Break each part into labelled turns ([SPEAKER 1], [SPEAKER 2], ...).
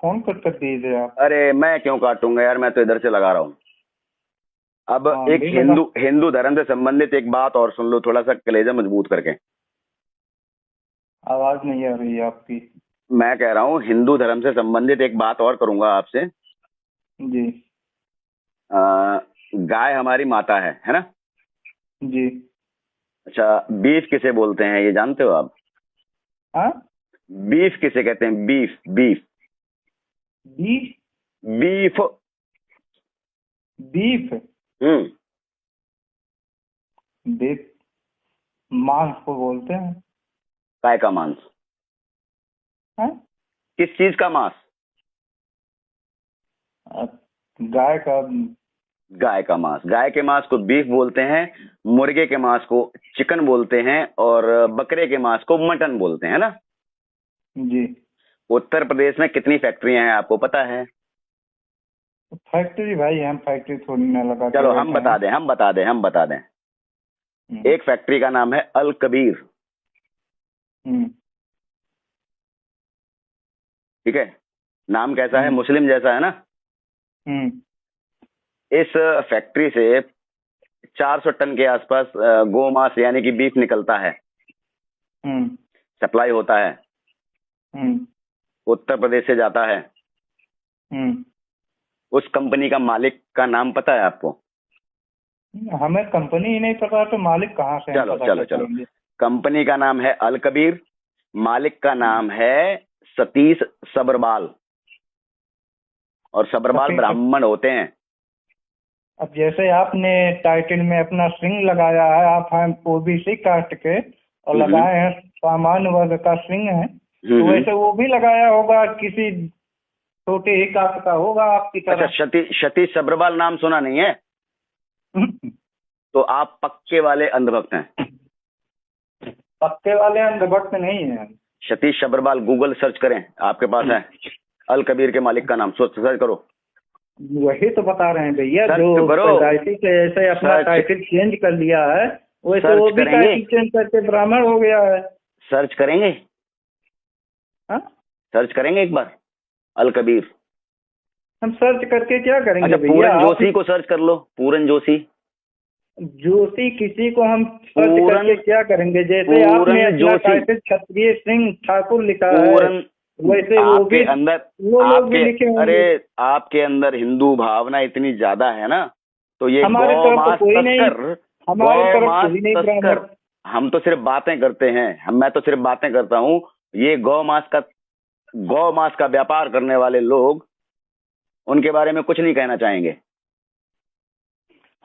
[SPEAKER 1] Phone कर दीजिए आप।
[SPEAKER 2] अरे मैं क्यों काटूंगा यार, मैं तो इधर से लगा रहा हूँ। अब
[SPEAKER 1] हाँ
[SPEAKER 2] एक
[SPEAKER 1] नहीं लगा।
[SPEAKER 2] हिंदू हिंदू धर्म से संबंधित एक बात और सुन लो, थोड़ा सा कलेजा मजबूत करके।
[SPEAKER 1] आवाज नहीं आ रही है आपकी।
[SPEAKER 2] मैं कह रहा हूँ हिंदू धर्म से संबंधित एक बात और करूंगा आपसे।
[SPEAKER 1] जी।
[SPEAKER 2] अ, गाय हमारी माता है ना।
[SPEAKER 1] जी।
[SPEAKER 2] अच्छा, बीफ किसे बोलते हैं ये जानते हो आप?
[SPEAKER 1] हाँ।
[SPEAKER 2] बीफ किसे कहते हैं? Beef beef
[SPEAKER 1] beef.
[SPEAKER 2] Beef.
[SPEAKER 1] Beef.
[SPEAKER 2] हम्म।
[SPEAKER 1] बीफ मांस को बोलते हैं।
[SPEAKER 2] गाय का मांस।
[SPEAKER 1] हाँ।
[SPEAKER 2] किस चीज का मांस?
[SPEAKER 1] अ, गाय का।
[SPEAKER 2] गाय का मांस। गाय के मांस को बीफ बोलते हैं, मुर्गे के मांस को चिकन बोलते हैं, और बकरे के मांस को मटन बोलते हैं ना।
[SPEAKER 1] जी।
[SPEAKER 2] उत्तर प्रदेश में कितनी फैक्ट्रियां हैं आपको पता है?
[SPEAKER 1] फैक्ट्री भाई, हम फैक्ट्री थोड़ी ना लगा के
[SPEAKER 2] चलो हम
[SPEAKER 1] बैठे हैं।
[SPEAKER 2] बता दें, हम बता दें।
[SPEAKER 1] हम्म।
[SPEAKER 2] एक फैक्ट्री का नाम है अल कबीर।
[SPEAKER 1] हम्म।
[SPEAKER 2] ठीक है। नाम कैसा है?
[SPEAKER 1] हम्म।
[SPEAKER 2] मुस्लिम जैसा है ना।
[SPEAKER 1] हम्म।
[SPEAKER 2] इस फैक्ट्री से 400 टन के आसपास गौ मांस यानी कि बीफ निकलता है,
[SPEAKER 1] हम्म।
[SPEAKER 2] सप्लाई होता है,
[SPEAKER 1] हम्म।
[SPEAKER 2] उत्तर प्रदेश से जाता है।
[SPEAKER 1] हम्म।
[SPEAKER 2] उस कंपनी का मालिक का नाम पता है आपको?
[SPEAKER 1] हमें कंपनी ही नहीं पता तो मालिक कहाँ से हम
[SPEAKER 2] चलो
[SPEAKER 1] पता
[SPEAKER 2] चलो
[SPEAKER 1] कर
[SPEAKER 2] चलो।
[SPEAKER 1] पाएंगे।
[SPEAKER 2] कंपनी का नाम है अल कबीर, मालिक का नाम है सतीश सबरवाल, और सबरवाल
[SPEAKER 1] सफेद सब।
[SPEAKER 2] ब्राह्मण होते हैं।
[SPEAKER 1] अब जैसे आपने टाइटल में अपना सिंह लगाया है, आप हैं ओबीसी कास्ट के और
[SPEAKER 2] हम्म
[SPEAKER 1] लगाए हैं सामान्य वर्ग का सिंह है, तो
[SPEAKER 2] हम्म।
[SPEAKER 1] वैसे वो भी लगाया होगा किसी छोटे ही कास्ट का होगा आपकी
[SPEAKER 2] अच्छा,
[SPEAKER 1] तरह।
[SPEAKER 2] सतीश सबरवाल नाम सुना नहीं है? तो आप पक्के वाले अंधभक्त हैं।
[SPEAKER 1] पक्के वाले अंधभक्त नहीं है।
[SPEAKER 2] सतीश सबरवाल गूगल सर्च करें, आपके पास है। अल कबीर के मालिक का नाम सर्च करो।
[SPEAKER 1] वही तो बता रहे हैं भैया, जो
[SPEAKER 2] सर्च करो।
[SPEAKER 1] पैदाइशी से ऐसे अपना
[SPEAKER 2] सर्च
[SPEAKER 1] टाइटल चेंज कर लिया है, वैसे वो
[SPEAKER 2] सर्च
[SPEAKER 1] भी
[SPEAKER 2] करेंगे।
[SPEAKER 1] टाइटल चेंज करके ब्राह्मण हो गया है।
[SPEAKER 2] सर्च करेंगे।
[SPEAKER 1] हाँ।
[SPEAKER 2] सर्च करेंगे एक बार, अल कबीर।
[SPEAKER 1] हम सर्च करके क्या करेंगे
[SPEAKER 2] अच्छा,
[SPEAKER 1] भैया
[SPEAKER 2] पूरन
[SPEAKER 1] आप।
[SPEAKER 2] जोशी को सर्च कर लो, पूरन जोशी।
[SPEAKER 1] जोशी किसी को हम सर्च
[SPEAKER 2] पूरन
[SPEAKER 1] करके क्या करेंगे? जैसे आपने
[SPEAKER 2] पूरन
[SPEAKER 1] अपना
[SPEAKER 2] जोशी।
[SPEAKER 1] टाइटल क्षत्रिय सिंह ठाकुर लिखा है,
[SPEAKER 2] पूरन।
[SPEAKER 1] वैसे वो
[SPEAKER 2] आपके
[SPEAKER 1] भी
[SPEAKER 2] अंदर
[SPEAKER 1] वो लोग भी
[SPEAKER 2] आपके
[SPEAKER 1] लिखे
[SPEAKER 2] अरे,
[SPEAKER 1] होंगे।
[SPEAKER 2] आपके अंदर हिंदू भावना इतनी ज्यादा है ना, तो ये
[SPEAKER 1] हमारे
[SPEAKER 2] गौ
[SPEAKER 1] तरफ तो
[SPEAKER 2] मांस
[SPEAKER 1] कोई नहीं।
[SPEAKER 2] तस्कर।
[SPEAKER 1] हमारी
[SPEAKER 2] गौ
[SPEAKER 1] तरफ
[SPEAKER 2] मांस
[SPEAKER 1] कोई नहीं ब्राह्मण।
[SPEAKER 2] तस्कर। हम तो सिर्फ बातें करते हैं, मैं तो सिर्फ बातें करता हूँ। ये गौ मांस का व्यापार करने वाले लोग, उनके बारे में कुछ नहीं कहना चाहेंगे।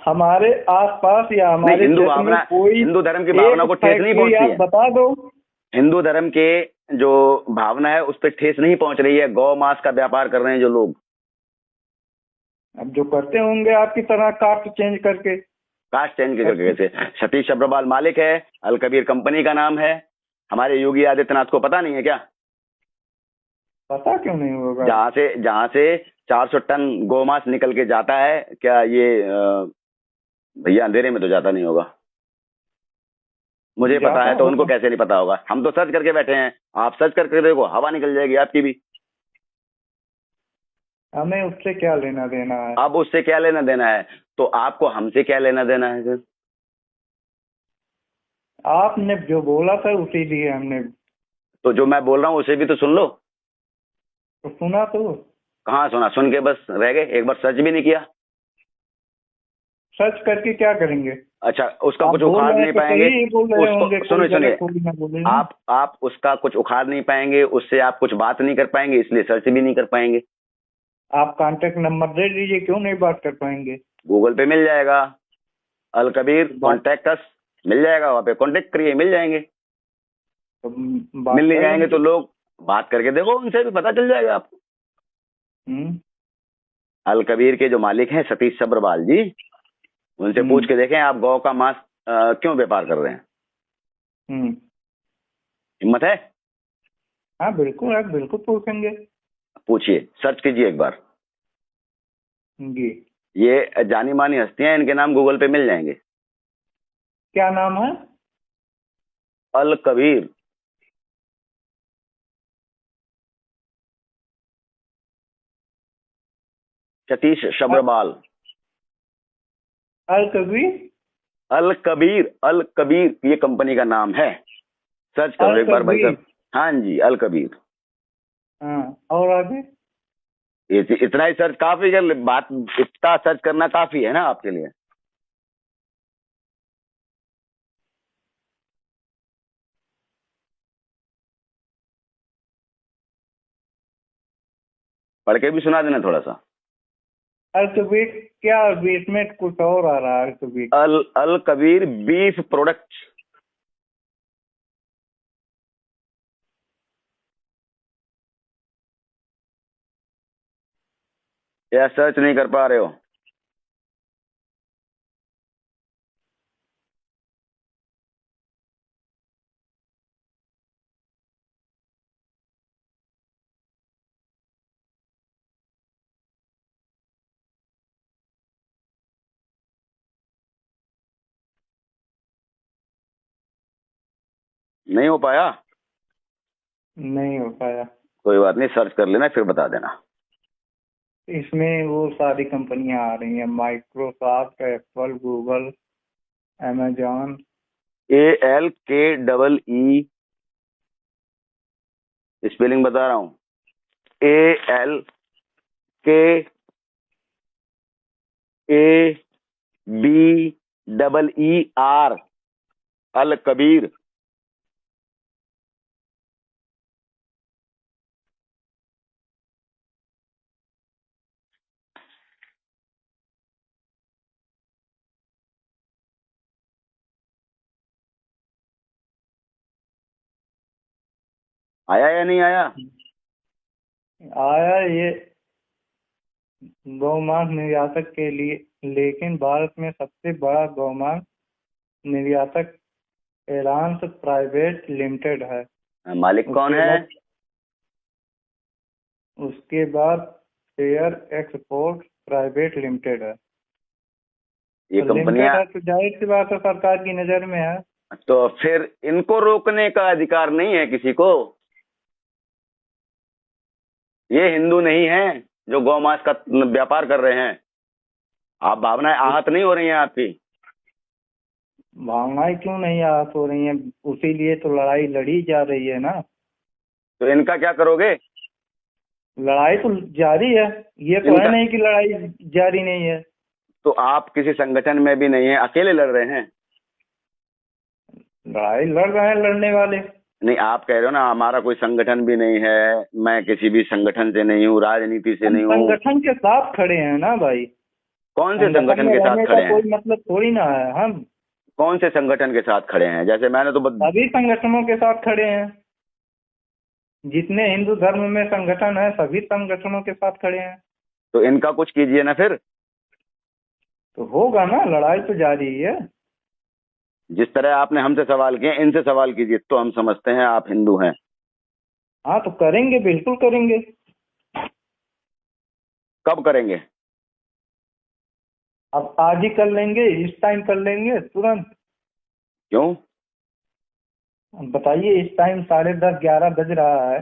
[SPEAKER 1] हमारे आसपास या
[SPEAKER 2] नहीं,
[SPEAKER 1] हमारे क्षेत्र में कोई
[SPEAKER 2] हिंदू धर्म की भावना
[SPEAKER 1] एक
[SPEAKER 2] को ठेस नहीं
[SPEAKER 1] फैक्ट्री
[SPEAKER 2] पहुंचती
[SPEAKER 1] आप
[SPEAKER 2] है।
[SPEAKER 1] बता दो।
[SPEAKER 2] हिंदू धर्म के जो भावना है उस पर ठेस नहीं पहुंच रही है, गौ मांस का व्यापार कर रहे हैं जो लोग।
[SPEAKER 1] अब जो करते होंगे आपकी तरह कास्ट चेंज करके।
[SPEAKER 2] कास्ट चेंज करके कैसे? सतीश अग्रवाल मालिक है, अल कबीर कंपनी का नाम है। हमारे योगी आदित्यनाथ को पता नहीं है क्या?
[SPEAKER 1] पता क्यों नहीं होगा?
[SPEAKER 2] जहां से 400 टन गोमांस निकल के जाता है, क्या ये भैया अंधेरे में तो जाता नहीं होगा। मुझे पता
[SPEAKER 1] जाता
[SPEAKER 2] है तो उनको
[SPEAKER 1] होगा।
[SPEAKER 2] कैसे नहीं पता होगा? हम तो सर्च करके बैठे हैं। आप सर्च करके देखो, हवा निकल जाएगी आपकी भी।
[SPEAKER 1] हमें उससे क्या लेना देना है?
[SPEAKER 2] अब उससे क्या लेना देना है? तो आपको हमसे क्या लेना देना है फिर?
[SPEAKER 1] आपने जो बोला था उसी लिए हमने
[SPEAKER 2] तो जो मैं बोल रहा हूँ उसे भी तो सुन लो।
[SPEAKER 1] तो सुना तो।
[SPEAKER 2] कहाँ सुना? सुन के बस रह गए, एक बार सर्च भी नहीं किया।
[SPEAKER 1] सर्च करके क्या करेंगे?
[SPEAKER 2] अच्छा, उसका
[SPEAKER 1] आप
[SPEAKER 2] कुछ
[SPEAKER 1] बोल
[SPEAKER 2] उखाड़
[SPEAKER 1] रहे हैं
[SPEAKER 2] नहीं
[SPEAKER 1] तो
[SPEAKER 2] पाएंगे।
[SPEAKER 1] सही ही बोल रहे
[SPEAKER 2] उसको
[SPEAKER 1] होंगे, कोई
[SPEAKER 2] सुनिए
[SPEAKER 1] गलत
[SPEAKER 2] सुनिए,
[SPEAKER 1] थोड़ी ना बोले ना।
[SPEAKER 2] आप उसका कुछ उखाड़ नहीं पाएंगे, उससे आप कुछ बात नहीं कर पाएंगे, इसलिए सर्च भी नहीं कर पाएंगे।
[SPEAKER 1] आप कांटेक्ट नंबर दे दीजिए, क्यों नहीं बात कर पाएंगे?
[SPEAKER 2] गूगल पे मिल जाएगा, अल कबीर
[SPEAKER 1] तो बात
[SPEAKER 2] कॉन्टेक्ट अस मिल जाएगा, वहां पे कॉन्टेक्ट करिए, मिल जाएंगे।
[SPEAKER 1] तो
[SPEAKER 2] मिल
[SPEAKER 1] बात
[SPEAKER 2] नहीं
[SPEAKER 1] कर
[SPEAKER 2] जाएंगे तो
[SPEAKER 1] लेंगे।
[SPEAKER 2] लोग बात करके देखो, उनसे भी पता चल जाएगा आपको।
[SPEAKER 1] हम्म।
[SPEAKER 2] अल कबीर के जो मालिक हैं सतीश सब्रवाल जी, उनसे पूछ
[SPEAKER 1] हम्म।
[SPEAKER 2] के देखें आप गौ का मांस क्यों व्यापार कर रहे हैं।
[SPEAKER 1] हम्म।
[SPEAKER 2] हिम्मत है?
[SPEAKER 1] हाँ बिल्कुल, आप बिल्कुल पूछेंगे।
[SPEAKER 2] पूछिए, सर्च कीजिए एक बार।
[SPEAKER 1] जी।
[SPEAKER 2] ये जानी मानी हस्तियां, इनके नाम गूगल पे मिल जाएंगे।
[SPEAKER 1] क्या नाम है?
[SPEAKER 2] अल कबीर। सतीश शबरवाल।
[SPEAKER 1] अल कबीर।
[SPEAKER 2] अल कबीर ये कंपनी का नाम है, सर्च करो
[SPEAKER 1] अल
[SPEAKER 2] एक बार भाई
[SPEAKER 1] कबीर।
[SPEAKER 2] साहब। हाँ जी, अल कबीर।
[SPEAKER 1] हाँ, और आगे?
[SPEAKER 2] इतना ही सर्च काफी है, बात इतना सर्च करना काफी है ना आपके लिए। पढ़ के भी सुना देना थोड़ा सा।
[SPEAKER 1] अल कबीर क्या, बीच में कुछ और आ रहा है अल कबीर।
[SPEAKER 2] अल कबीर बीफ प्रोडक्ट। या सर्च नहीं कर पा रहे हो? नहीं हो पाया?
[SPEAKER 1] नहीं हो पाया।
[SPEAKER 2] कोई बात नहीं, सर्च कर लेना फिर बता देना।
[SPEAKER 1] इसमें वो सारी कंपनियां आ रही हैं, Microsoft, Apple, Google, Amazon.
[SPEAKER 2] ALKEE spelling बता रहा हूँ, ALKABER, अल कबीर। आया या नहीं आया?
[SPEAKER 1] आया ये गौमांस निर्यातक के लिए, लेकिन भारत में सबसे बड़ा गौमांस निर्यातक एलायंस प्राइवेट लिमिटेड है।
[SPEAKER 2] मालिक कौन है?
[SPEAKER 1] उसके बाद फेयर एक्सपोर्ट प्राइवेट लिमिटेड है।
[SPEAKER 2] ये
[SPEAKER 1] तो लिमिटेड
[SPEAKER 2] कंपनियां,
[SPEAKER 1] है तो जाहिर सी बात है सरकार की नजर में है।
[SPEAKER 2] तो फिर इनको रोकने का अधिकार नहीं है किसी को। ये हिंदू नहीं है जो गौमांस का व्यापार कर रहे हैं। आप भावनाएं आहत नहीं हो रही हैं आपकी?
[SPEAKER 1] भावनाएं क्यों नहीं आहत हो रही हैं? उसी लिए तो लड़ाई लड़ी जा रही है ना।
[SPEAKER 2] तो इनका क्या करोगे?
[SPEAKER 1] लड़ाई तो जारी है, ये तो है
[SPEAKER 2] इनका
[SPEAKER 1] नहीं कि लड़ाई जारी नहीं है।
[SPEAKER 2] तो आप किसी संगठन में भी नहीं है, अकेले लड़ रहे हैं?
[SPEAKER 1] लड़ाई लड़ रहे हैं लड़ने वाले।
[SPEAKER 2] नहीं, आप कह रहे हो ना हमारा कोई संगठन भी नहीं है, मैं किसी भी संगठन से नहीं हूँ, राजनीति से
[SPEAKER 1] हम
[SPEAKER 2] नहीं हूँ।
[SPEAKER 1] संगठन के साथ खड़े हैं ना भाई।
[SPEAKER 2] कौन से
[SPEAKER 1] संगठन
[SPEAKER 2] संगठन
[SPEAKER 1] में
[SPEAKER 2] के साथ
[SPEAKER 1] रहने का
[SPEAKER 2] खड़े हैं?
[SPEAKER 1] कोई मतलब थोड़ी ना है। हम
[SPEAKER 2] कौन से संगठन के साथ खड़े हैं? जैसे मैंने तो
[SPEAKER 1] सभी संगठनों के साथ खड़े हैं। जितने हिंदू धर्म में संगठन है सभी संगठनों के साथ खड़े हैं।
[SPEAKER 2] तो इनका कुछ कीजिए ना फिर।
[SPEAKER 1] तो होगा ना, लड़ाई तो जारी ही है।
[SPEAKER 2] जिस तरह आपने हमसे सवाल किए, इनसे सवाल कीजिए, तो हम समझते हैं आप हिंदू हैं।
[SPEAKER 1] हाँ तो करेंगे, बिल्कुल करेंगे।
[SPEAKER 2] कब करेंगे?
[SPEAKER 1] अब आज ही कर लेंगे, इस टाइम कर लेंगे तुरंत।
[SPEAKER 2] क्यों?
[SPEAKER 1] बताइए, इस टाइम 10:30 11 बज रहा है।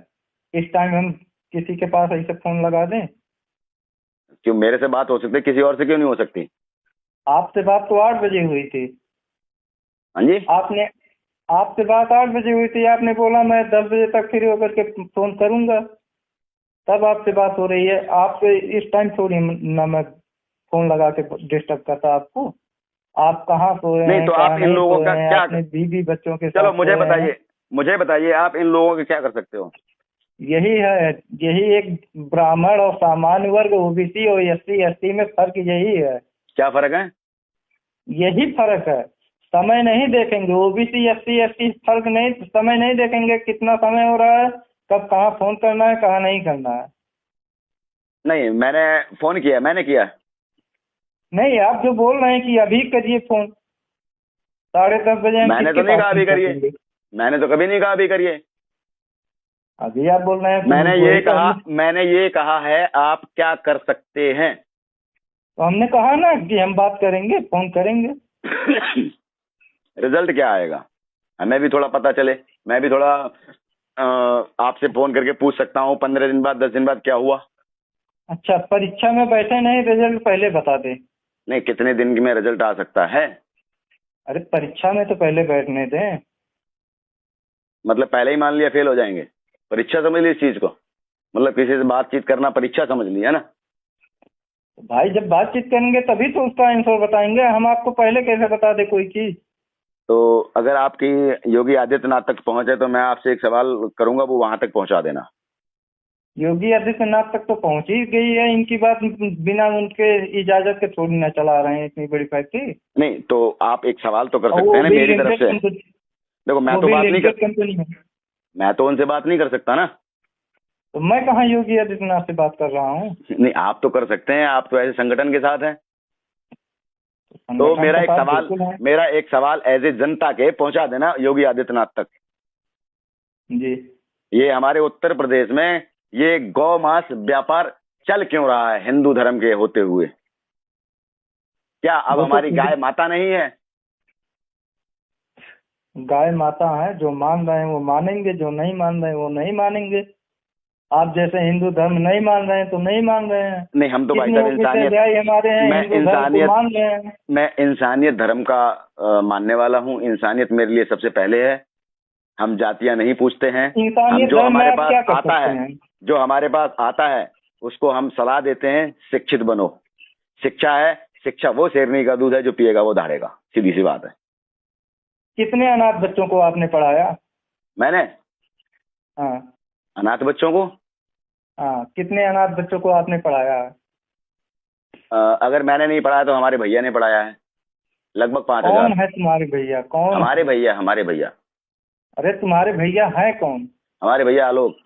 [SPEAKER 1] इस टाइम हम किसी के पास ऐसे फोन लगा दें?
[SPEAKER 2] क्यों, मेरे से बात हो सकती है, किसी और से क्यों नहीं हो सकती?
[SPEAKER 1] आपसे बात तो 8 बजे हुई थी।
[SPEAKER 2] हाँ जी।
[SPEAKER 1] आपसे बात 8 बजे हुई थी, आपने बोला मैं 10 बजे तक फ्री होकर के फोन करूंगा, तब आपसे बात हो रही है। आपसे इस टाइम थोड़ी ना मैं फोन लगा के डिस्टर्ब करता आपको। आप कहाँ सो रहे
[SPEAKER 2] नहीं
[SPEAKER 1] हैं,
[SPEAKER 2] तो
[SPEAKER 1] कहाँ
[SPEAKER 2] आप इन
[SPEAKER 1] नहीं
[SPEAKER 2] लोगों
[SPEAKER 1] सो
[SPEAKER 2] का
[SPEAKER 1] रहे हैं,
[SPEAKER 2] क्या
[SPEAKER 1] अपने बीवी बच्चों के साथ
[SPEAKER 2] चलो
[SPEAKER 1] सो रहे हैं।
[SPEAKER 2] मुझे बताइए आप इन लोगों के क्या कर सकते हो?
[SPEAKER 1] यही है, यही एक ब्राह्मण और सामान्य वर्ग, ओबीसी और SC ST में फर्क यही है।
[SPEAKER 2] क्या फर्क है?
[SPEAKER 1] यही फर्क है। समय नहीं देखेंगे, ओबीसी SC ST फर्क नहीं, समय नहीं देखेंगे कितना समय हो रहा है, कब कहाँ फोन करना है, कहाँ नहीं करना है।
[SPEAKER 2] नहीं, मैंने फोन किया, मैंने किया।
[SPEAKER 1] नहीं, आप जो बोल रहे हैं कि अभी करिए फोन, 10:30 बजे हम
[SPEAKER 2] मैंने
[SPEAKER 1] किसके
[SPEAKER 2] तो नहीं
[SPEAKER 1] पास
[SPEAKER 2] कहा
[SPEAKER 1] फोन
[SPEAKER 2] अभी
[SPEAKER 1] कर
[SPEAKER 2] करिए,
[SPEAKER 1] देंगे?
[SPEAKER 2] मैंने तो कभी नहीं कहा अभी करिए।
[SPEAKER 1] अभी आप बोल रहे हैं तो
[SPEAKER 2] मैंने ये कहा है आप क्या कर सकते हैं।
[SPEAKER 1] तो हमने कहा ना कि हम बात करेंगे, फोन करेंगे।
[SPEAKER 2] रिजल्ट क्या आएगा हमें भी थोड़ा पता चले। मैं भी थोड़ा आपसे फोन करके पूछ सकता हूँ 15 दिन बाद 10 दिन बाद क्या हुआ।
[SPEAKER 1] अच्छा, परीक्षा में बैठे नहीं, रिजल्ट पहले बता दे।
[SPEAKER 2] नहीं, कितने दिन में रिजल्ट आ सकता है?
[SPEAKER 1] अरे परीक्षा में तो पहले बैठने दें।
[SPEAKER 2] मतलब पहले ही मान लिया फेल हो जाएंगे? परीक्षा समझ ली इस चीज को, मतलब किसी से बातचीत करना परीक्षा समझ लिया ना।
[SPEAKER 1] भाई जब बातचीत करेंगे तभी तो उसका आंसर बताएंगे, हम आपको पहले कैसे बता दे कोई चीज।
[SPEAKER 2] तो अगर आपकी योगी आदित्यनाथ तक पहुंचे तो मैं आपसे एक सवाल करूंगा, वो वहां तक पहुंचा देना।
[SPEAKER 1] योगी आदित्यनाथ तक तो पहुंच ही गई है, इनकी बात बिना उनके इजाजत के थोड़ी ना चला रहे हैं इतनी बड़ी फैक्ट्री।
[SPEAKER 2] नहीं तो आप एक सवाल तो कर
[SPEAKER 1] और
[SPEAKER 2] सकते
[SPEAKER 1] वो
[SPEAKER 2] हैं ना
[SPEAKER 1] भी
[SPEAKER 2] मेरी तरफ
[SPEAKER 1] लिमिटेड
[SPEAKER 2] से।
[SPEAKER 1] कंपनी,
[SPEAKER 2] देखो मैं
[SPEAKER 1] वो
[SPEAKER 2] तो
[SPEAKER 1] भी
[SPEAKER 2] बात नहीं
[SPEAKER 1] लिमिटेड
[SPEAKER 2] कर,
[SPEAKER 1] कंपनी है।
[SPEAKER 2] मैं तो उनसे बात नहीं कर सकता ना।
[SPEAKER 1] तो मैं कहाँ योगी आदित्यनाथ से बात कर रहा हूँ।
[SPEAKER 2] नहीं आप तो कर सकते हैं, आप तो ऐसे संगठन के साथ हैं। तो
[SPEAKER 1] संगठन के साथ बिल्कुल है।
[SPEAKER 2] मेरा एक सवाल एज ए जनता के पहुंचा देना योगी आदित्यनाथ तक।
[SPEAKER 1] जी।
[SPEAKER 2] ये हमारे उत्तर प्रदेश में ये गौ मांस व्यापार चल क्यों रहा है हिंदू धर्म के होते हुए? क्या अब
[SPEAKER 1] वो तो
[SPEAKER 2] हमारी गाय माता नहीं है?
[SPEAKER 1] गाय माता है, जो मान रहे हैं वो मानेंगे, जो नहीं मान रहे हैं वो नहीं मानेंगे। आप जैसे हिंदू धर्म नहीं मान रहे हैं तो नहीं मान रहे हैं।
[SPEAKER 2] नहीं हम तो भाई
[SPEAKER 1] कितने
[SPEAKER 2] साहब इंसानियत,
[SPEAKER 1] भाई हमारे हैं
[SPEAKER 2] मैं
[SPEAKER 1] हिंदू धर्म को मान रहे हैं।
[SPEAKER 2] मैं इंसानियत धर्म का मानने वाला हूँ। इंसानियत मेरे लिए सबसे पहले है। हम जातियां नहीं पूछते हैं। हम
[SPEAKER 1] इंसानियत
[SPEAKER 2] जो
[SPEAKER 1] धर्म में
[SPEAKER 2] हमारे
[SPEAKER 1] आप क्या
[SPEAKER 2] पास
[SPEAKER 1] कर
[SPEAKER 2] आता
[SPEAKER 1] सकते
[SPEAKER 2] है,
[SPEAKER 1] हैं।
[SPEAKER 2] जो हमारे पास आता है उसको हम सलाह देते हैं, शिक्षित बनो। शिक्षा है, शिक्षा वो शेरनी का दूध है, जो पिएगा वो दहाड़ेगा, सीधी सी बात है।
[SPEAKER 1] कितने अनाथ बच्चों को आपने पढ़ाया।
[SPEAKER 2] मैंने
[SPEAKER 1] हाँ
[SPEAKER 2] अनाथ बच्चों को,
[SPEAKER 1] हाँ, कितने अनाथ बच्चों को आपने पढ़ाया।
[SPEAKER 2] अगर मैंने नहीं पढ़ाया तो हमारे भैया ने पढ़ाया है, लगभग 5,000।
[SPEAKER 1] कौन है तुम्हारे भैया, कौन
[SPEAKER 2] हमारे
[SPEAKER 1] है?
[SPEAKER 2] भैया, हमारे भैया,
[SPEAKER 1] अरे तुम्हारे भैया है कौन।
[SPEAKER 2] हमारे भैया आलोक।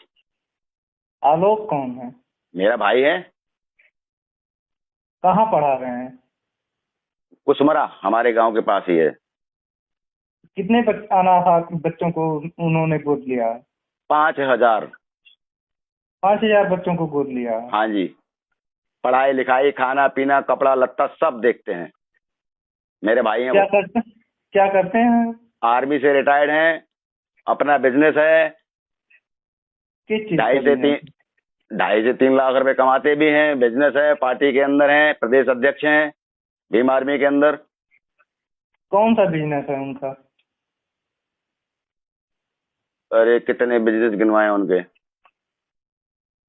[SPEAKER 1] आलोक कौन है।
[SPEAKER 2] मेरा भाई है।
[SPEAKER 1] कहाँ पढ़ा रहे हैं।
[SPEAKER 2] कुसमरा हमारे गांव के पास ही है।
[SPEAKER 1] कितने अनाथ बच्चों को उन्होंने गोद लिया है।
[SPEAKER 2] 5,000।
[SPEAKER 1] 5,000 बच्चों को गोद लिया है।
[SPEAKER 2] हाँ जी, पढ़ाई लिखाई खाना पीना कपड़ा लत्ता सब देखते हैं। मेरे भाई हैं
[SPEAKER 1] क्या
[SPEAKER 2] वो।
[SPEAKER 1] करते क्या करते हैं।
[SPEAKER 2] आर्मी से रिटायर्ड हैं, अपना बिजनेस है।
[SPEAKER 1] किस चीज
[SPEAKER 2] ढाई
[SPEAKER 1] का
[SPEAKER 2] से
[SPEAKER 1] बिजनेस।
[SPEAKER 2] 3 लाख रुपए कमाते भी हैं, बिजनेस है, पार्टी के अंदर हैं, प्रदेश अध्यक्ष हैं भीम आर्मी के अंदर।
[SPEAKER 1] कौन सा बिजनेस है उनका।
[SPEAKER 2] अरे कितने बिजनेस गिनवाए उनके।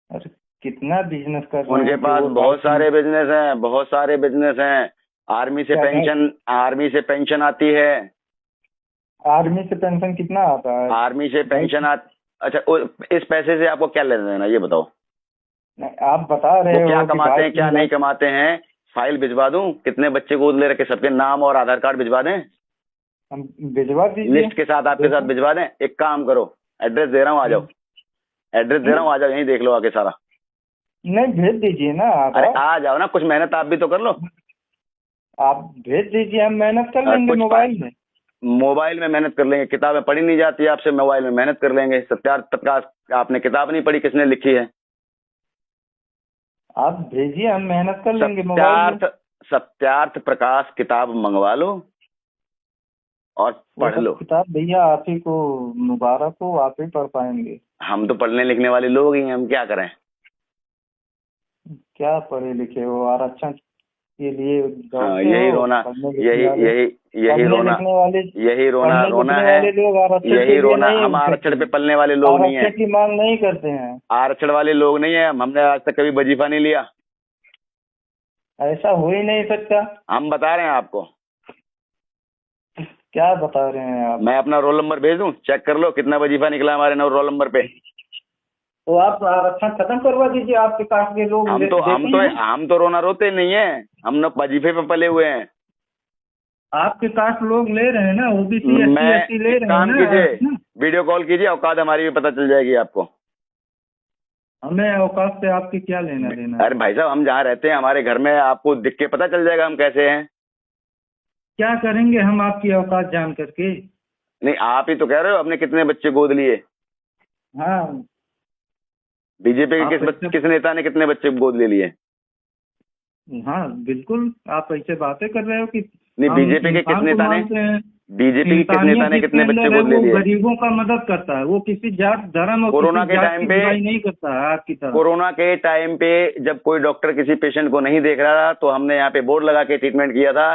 [SPEAKER 1] अरे कितना बिजनेस कर रहे
[SPEAKER 2] उनके
[SPEAKER 1] हैं कि
[SPEAKER 2] पास
[SPEAKER 1] वो
[SPEAKER 2] बहुत
[SPEAKER 1] लाइफ में।
[SPEAKER 2] सारे बिजनेस हैं, बहुत सारे बिजनेस हैं। आर्मी से
[SPEAKER 1] क्या
[SPEAKER 2] पेंशन, आर्मी से पेंशन आती है।
[SPEAKER 1] आर्मी से पेंशन कितना आता है।
[SPEAKER 2] आर्मी से पेंशन अच्छा इस पैसे से आपको क्या लेना देना ये बताओ।
[SPEAKER 1] नहीं, आप बता रहे
[SPEAKER 2] वो क्या
[SPEAKER 1] हो कि
[SPEAKER 2] कमाते हैं
[SPEAKER 1] 22
[SPEAKER 2] क्या नहीं
[SPEAKER 1] लाख।
[SPEAKER 2] कमाते हैं, फाइल भिजवा दूं? कितने बच्चे गोद ले रखे सबके नाम और आधार कार्ड भिजवा दें?
[SPEAKER 1] हम भिजवा दीजिए।
[SPEAKER 2] लिस्ट के साथ आपके साथ भिजवा दें? एक काम करो, एड्रेस दे रहा हूँ, आ जाओ। एड्रेस दे रहा हूँ, आ जाओ, यहीं देख लो आके सारा।
[SPEAKER 1] नहीं भेज दीजिए ना आप।
[SPEAKER 2] अरे आ जाओ ना, कुछ मेहनत आप भी तो कर लो।
[SPEAKER 1] आप भेज दीजिए, हम मेहनत कर लेंगे
[SPEAKER 2] कुछ
[SPEAKER 1] मोबाइल में।
[SPEAKER 2] मोबाइल में मेहनत कर लेंगे, किताबें पढ़ी नहीं जाती आपसे, मोबाइल में मेहनत कर लेंगे। सत्यार्थ प्रकाश आपने किताब नहीं पढ़ी, किसने लिखी है?
[SPEAKER 1] आप भेजिए, हम मेहनत कर लेंगे मोबाइल में।
[SPEAKER 2] सत्यार्थ प्रकाश किताब मंगवा लो और
[SPEAKER 1] वो
[SPEAKER 2] पढ़
[SPEAKER 1] सब
[SPEAKER 2] लो।
[SPEAKER 1] किताब भैया आप ही को मुबारक हो, आप ही पढ़ पाएंगे।
[SPEAKER 2] हम तो पढ़ने लिखने वाले लोग ही हैं, हम क्या करें।
[SPEAKER 1] क्या पढ़े लिखे हो, आरक्षण के लिए
[SPEAKER 2] हाँ,
[SPEAKER 1] दौड़ते
[SPEAKER 2] यही
[SPEAKER 1] हो।
[SPEAKER 2] रोना,
[SPEAKER 1] पढ़ने लिखने
[SPEAKER 2] यही
[SPEAKER 1] वाले,
[SPEAKER 2] यही यही
[SPEAKER 1] पढ़ने
[SPEAKER 2] रोना,
[SPEAKER 1] लिखने वाले,
[SPEAKER 2] यही रोना
[SPEAKER 1] पढ़ने
[SPEAKER 2] रोना
[SPEAKER 1] लिखने
[SPEAKER 2] है।
[SPEAKER 1] वाले लोग आरक्षण के
[SPEAKER 2] यही
[SPEAKER 1] लिए
[SPEAKER 2] रोना,
[SPEAKER 1] नहीं
[SPEAKER 2] हम
[SPEAKER 1] उठते
[SPEAKER 2] आरक्षण पे
[SPEAKER 1] हैं।
[SPEAKER 2] पलने वाले लोग नहीं
[SPEAKER 1] आरक्षण
[SPEAKER 2] है।
[SPEAKER 1] की मांग नहीं करते हैं।
[SPEAKER 2] आरक्षण वाले लोग नहीं है, हमने आज तक कभी वजीफा नहीं लिया।
[SPEAKER 1] ऐसा हो ही नहीं सकता।
[SPEAKER 2] हम बता रहे हैं आपको।
[SPEAKER 1] क्या बता रहे हैं आप।
[SPEAKER 2] मैं अपना रोल नंबर भेज दूं, चेक कर लो कितना वजीफा निकला हमारे रोल नंबर पे।
[SPEAKER 1] तो आप आरक्षण खत्म करवा दीजिए, आपके कास्ट के लोग
[SPEAKER 2] हम तो रोना रोते नहीं है, हम लोग वजीफे पे पले हुए हैं।
[SPEAKER 1] आपके कास्ट लोग ले रहे हैं ना, ओबीसी
[SPEAKER 2] मैं
[SPEAKER 1] एसटी ले रहे हैं
[SPEAKER 2] काम कीजिए,
[SPEAKER 1] ना।
[SPEAKER 2] वीडियो कॉल कीजिए, औकात हमारी भी पता चल जाएगी आपको।
[SPEAKER 1] हमें औकात से आपके क्या लेना देना।
[SPEAKER 2] अरे भाई साहब, हम जहाँ रहते हैं हमारे घर में आपको दिख के पता चल जाएगा हम कैसे हैं।
[SPEAKER 1] क्या करेंगे हम आपकी औकात जान करके।
[SPEAKER 2] नहीं आप ही तो कह रहे हो आपने कितने बच्चे गोद लिए।
[SPEAKER 1] हाँ,
[SPEAKER 2] बीजेपी के किस नेता ने कितने बच्चे गोद ले लिए?
[SPEAKER 1] हाँ बिल्कुल, आप ऐसे बातें कर रहे हो कि
[SPEAKER 2] नहीं, बीजेपी के किस नेता ने, बीजेपी के किस नेता ने कितने बच्चे
[SPEAKER 1] अंदर है,
[SPEAKER 2] गोद ले
[SPEAKER 1] वो
[SPEAKER 2] लिए?
[SPEAKER 1] गरीबों का मदद करता है, वो किसी जात धर्म और
[SPEAKER 2] कोरोना
[SPEAKER 1] किसी
[SPEAKER 2] के
[SPEAKER 1] जात
[SPEAKER 2] टाइम
[SPEAKER 1] की
[SPEAKER 2] पे
[SPEAKER 1] बुराई नहीं करता है आपकी तरह।
[SPEAKER 2] कोरोना के टाइम पे जब कोई डॉक्टर किसी पेशेंट को नहीं देख रहा था तो हमने यहाँ पे बोर्ड लगा के ट्रीटमेंट किया था।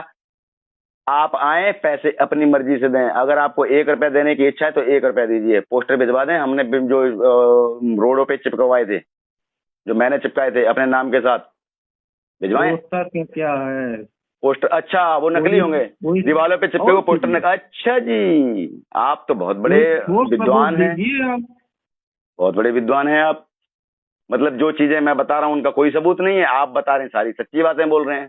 [SPEAKER 2] आप आए, पैसे अपनी मर्जी से दें, अगर आपको 1 रुपया देने की इच्छा है तो 1 रुपया दीजिए, पोस्टर भिजवा दें। हमने जो रोडों पे चिपकवाए थे, जो मैंने चिपकाए थे अपने नाम के साथ, भिजवाएं
[SPEAKER 1] पोस्टर के क्या है?
[SPEAKER 2] पोस्टर। अच्छा, वो नकली होंगे, दीवारों पे चिपके हुए पोस्टर ने कहा। अच्छा जी, आप तो बहुत बड़े विद्वान हैं, बहुत बड़े विद्वान हैं आप। मतलब जो चीजें मैं बता रहा हूँ उनका कोई सबूत नहीं है, आप बता रहे हैं सारी सच्ची बातें बोल रहे हैं।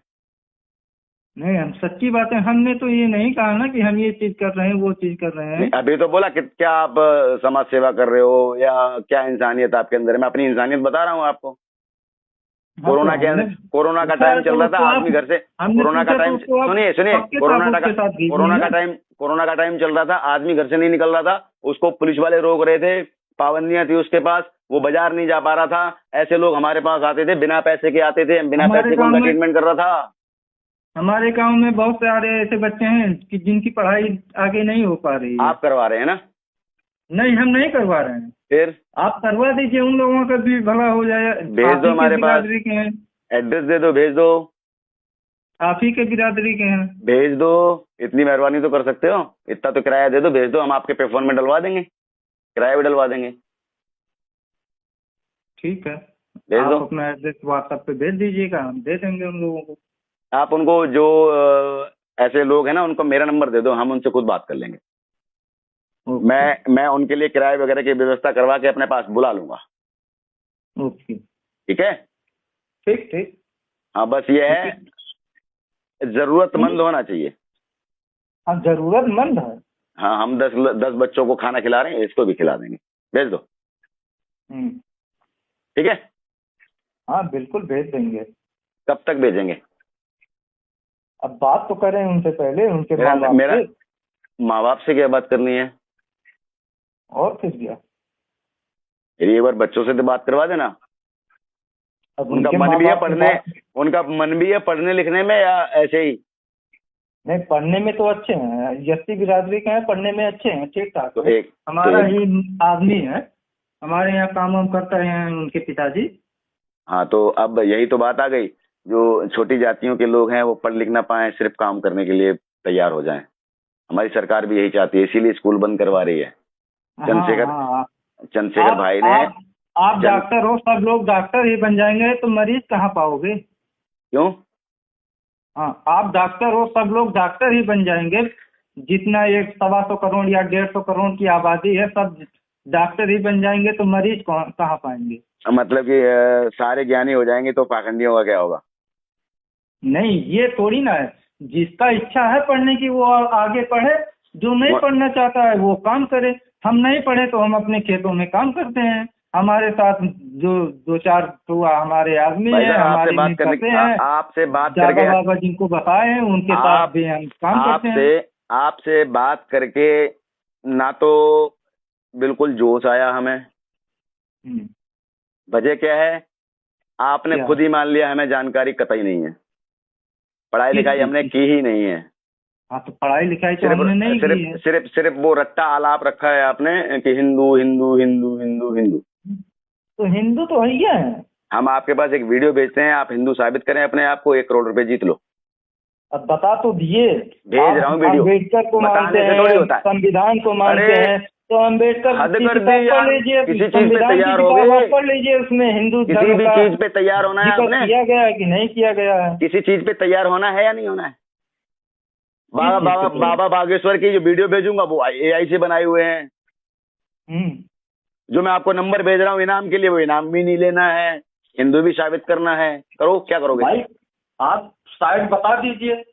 [SPEAKER 1] नहीं, हम सच्ची बातें, हमने तो ये नहीं कहा ना कि हम ये चीज कर रहे हैं वो चीज कर रहे हैं।
[SPEAKER 2] अभी तो बोला कि क्या आप समाज सेवा कर रहे हो या क्या इंसानियत आपके अंदर है। मैं अपनी इंसानियत बता रहा हूँ आपको। कोरोना के अंदर, कोरोना का टाइम चल रहा था, आदमी घर से, कोरोना का टाइम, सुनिए सुनिए, कोरोना का टाइम चल रहा था, आदमी घर से नहीं निकल रहा था, उसको पुलिस वाले रोक रहे थे, पाबंदियां थी उसके पास, वो बाजार नहीं जा पा रहा था। ऐसे लोग हमारे पास आते थे, बिना पैसे के आते थे, बिना पैसे के उनका ट्रीटमेंट कर रहा था।
[SPEAKER 1] हमारे गांव में बहुत सारे ऐसे बच्चे हैं कि जिनकी पढ़ाई आगे नहीं हो पा रही है।
[SPEAKER 2] आप करवा रहे हैं ना?
[SPEAKER 1] नहीं, हम नहीं करवा रहे हैं।
[SPEAKER 2] फिर
[SPEAKER 1] आप करवा दीजिए, उन लोगों का भी भला हो जाए।
[SPEAKER 2] भेज दो हमारे पास, एड्रेस दे दो, भेज दो।
[SPEAKER 1] आप ही के बिरादरी के हैं, भेज
[SPEAKER 2] दो। इतनी मेहरबानी तो कर सकते हो, इतना तो किराया दे दो, भेज दो, हम आपके पे फोन में डलवा देंगे, किराया भी डलवा देंगे।
[SPEAKER 1] ठीक है,
[SPEAKER 2] भेज दो।
[SPEAKER 1] अपना एड्रेस व्हाट्सएप पे भेज दीजिएगा, हम दे देंगे उन लोगों को।
[SPEAKER 2] आप उनको, जो ऐसे लोग हैं ना, उनको मेरा नंबर दे दो, हम उनसे खुद बात कर लेंगे। मैं उनके लिए किराए वगैरह की व्यवस्था करवा के अपने पास बुला लूंगा।
[SPEAKER 1] ओके,
[SPEAKER 2] ठीक है,
[SPEAKER 1] ठीक ठीक।
[SPEAKER 2] हाँ, बस ये है, जरूरतमंद होना चाहिए।
[SPEAKER 1] हाँ, जरूरतमंद है।
[SPEAKER 2] हाँ, हम 10 बच्चों को खाना खिला रहे हैं, इसको भी खिला देंगे, भेज दो। ठीक है,
[SPEAKER 1] हाँ बिल्कुल भेज देंगे।
[SPEAKER 2] कब तक भेजेंगे?
[SPEAKER 1] अब बात तो करें उनसे पहले, उनके
[SPEAKER 2] मेरा माँ बाप से क्या बात करनी है?
[SPEAKER 1] और किस गया?
[SPEAKER 2] एक बार बच्चों से तो बात करवा देना। उनका मन भी है पढ़ने, उनका मन भी है पढ़ने लिखने में, या ऐसे ही? नहीं,
[SPEAKER 1] पढ़ने में तो अच्छे हैं, एससी बिरादरी के हैं, पढ़ने में अच्छे हैं, ठीक ठाक।
[SPEAKER 2] तो
[SPEAKER 1] हमारा ही आदमी है, हमारे यहाँ काम वाम करते हैं उनके पिताजी।
[SPEAKER 2] हाँ, तो अब यही तो बात आ गई, जो छोटी जातियों के लोग हैं वो पढ़ लिख ना पाए, सिर्फ काम करने के लिए तैयार हो जाएं। हमारी सरकार भी यही चाहती है, इसीलिए स्कूल बंद करवा रही है। चंद्रशेखर भाई ने,
[SPEAKER 1] आप डॉक्टर हो, सब लोग डॉक्टर ही बन जाएंगे तो मरीज कहाँ पाओगे?
[SPEAKER 2] क्यों?
[SPEAKER 1] हाँ, आप डॉक्टर हो, सब लोग डॉक्टर ही बन जाएंगे। जितना 100-125 करोड़ या 150 करोड़ की आबादी है, सब डॉक्टर ही बन जाएंगे तो मरीज कहाँ पाएंगे?
[SPEAKER 2] मतलब कि सारे ज्ञानी हो जाएंगे तो पाखंडियों का क्या होगा?
[SPEAKER 1] नहीं, ये थोड़ी ना है। जिसका इच्छा है पढ़ने की वो आगे पढ़े, जो नहीं पढ़ना चाहता है वो काम करे। हम नहीं पढ़े तो हम अपने खेतों में काम करते हैं। हमारे साथ जो 2-4 तो हमारे आदमी हैं, हमारे
[SPEAKER 2] आपसे बात करके,
[SPEAKER 1] बाबा जिनको बताए हैं उनके साथ भी हम काम करते हैं।
[SPEAKER 2] आपसे बात करके ना तो बिल्कुल जोश आया हमें। वजह क्या है? आपने खुद ही मान लिया हमें जानकारी कतई नहीं है, पढ़ाई लिखाई हमने की ही नहीं है।
[SPEAKER 1] हाँ, तो पढ़ाई लिखाई तो हमने नहीं की है।
[SPEAKER 2] सिर्फ वो रट्टा आलाप रखा है आपने कि हिंदू हिंदू हिंदू हिंदू हिंदू।
[SPEAKER 1] तो हिंदू तो है ही है।
[SPEAKER 2] हम आपके पास एक वीडियो भेजते हैं, आप हिंदू साबित करें अपने आप को, 1 करोड़ रुपए जीत लो।
[SPEAKER 1] अब बता तो दिए,
[SPEAKER 2] भेज रहा हूँ वीडियो।
[SPEAKER 1] अम्बेडकर को मानते हैं, संविधान को मानते हैं, तो अम्बेडकर
[SPEAKER 2] हद कर दी यार। किसी चीज पे तैयार हो गए,
[SPEAKER 1] पढ़ लीजिए, उसमें हिंदू
[SPEAKER 2] किसी भी चीज पे तैयार होना है आपने?
[SPEAKER 1] किया गया है कि नहीं किया गया है?
[SPEAKER 2] किसी चीज पे तैयार होना है या नहीं होना है? बाबा बागेश्वर की जो वीडियो भेजूंगा वो AI से बनाए हुए हैं। जो मैं आपको नंबर भेज रहा हूँ इनाम के लिए, वो इनाम भी नहीं लेना है, हिंदू भी साबित करना है। करो, क्या करोगे
[SPEAKER 1] भाई? आप साइड बता दीजिए।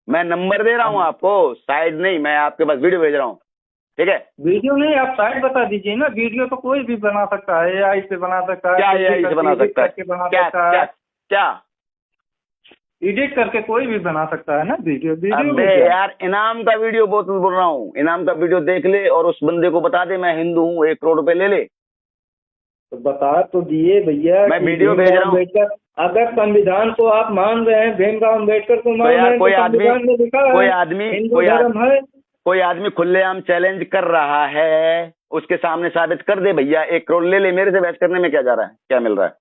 [SPEAKER 2] मैं नंबर दे रहा हूँ आपको, साइड नहीं, मैं आपके पास वीडियो भेज रहा हूँ। ठीक है,
[SPEAKER 1] वीडियो नहीं, आप साइड बता दीजिए ना। वीडियो तो कोई भी बना सकता है, AI से बना सकता है।
[SPEAKER 2] क्या AI से बना सकता है? क्या
[SPEAKER 1] एडिट करके कोई भी बना सकता है ना वीडियो।
[SPEAKER 2] अबे यार, इनाम का वीडियो बोल रहा हूँ, इनाम का वीडियो देख ले और उस बंदे को बता दे मैं हिंदू हूँ, 1 करोड़ रुपए ले ले।
[SPEAKER 1] तो बता तो दिए भैया,
[SPEAKER 2] मैं वीडियो भेज रहा हूँ।
[SPEAKER 1] अगर संविधान को आप मान रहे हैं, भीमराव अम्बेडकर को मान रहे हैं,
[SPEAKER 2] कोई आदमी
[SPEAKER 1] हिंदू धर्म है,
[SPEAKER 2] कोई आदमी खुलेआम चैलेंज कर रहा है, उसके सामने साबित कर दे भैया, 1 करोड़ ले ले। मेरे से बहस करने में क्या जा रहा है, क्या मिल रहा है?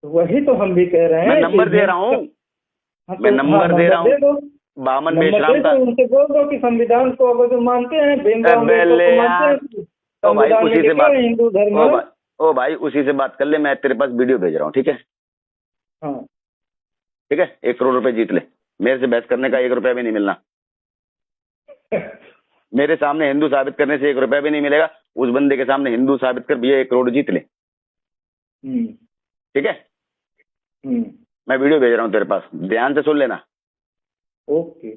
[SPEAKER 1] वही तो हम भी कह रहे हैं।
[SPEAKER 2] मैं नंबर दे रहा हूँ, मैं नंबर दे रहा हूँ। बामन मेश्राम का
[SPEAKER 1] उनसे बोल दो कि संविधान को अगर जो मानते हैं, भीमराव अम्बेडकर को मानते हैं,
[SPEAKER 2] ओ भाई
[SPEAKER 1] संविधान में
[SPEAKER 2] उसी से
[SPEAKER 1] लिखा
[SPEAKER 2] बात,
[SPEAKER 1] है हिंदू धर्म।
[SPEAKER 2] ओ भाई उसी से बात कर ले, मैं तेरे पास वीडियो भेज रहा हूँ, ठीक है?
[SPEAKER 1] हाँ
[SPEAKER 2] ठीक है, 1 करोड़ रुपए जीत ले। मेरे से बहस करने का 1 रुपया भी नहीं मिलना। मेरे सामने हिंदू साबित करने से 1 रुपया भी नहीं मिलेगा। उस बंदे के सामने हिंदू साबित कर, भैया 1 करोड़ जीत ले। ठीक है, मैं वीडियो भेज रहा हूँ तेरे पास, ध्यान से सुन लेना।
[SPEAKER 1] ओके।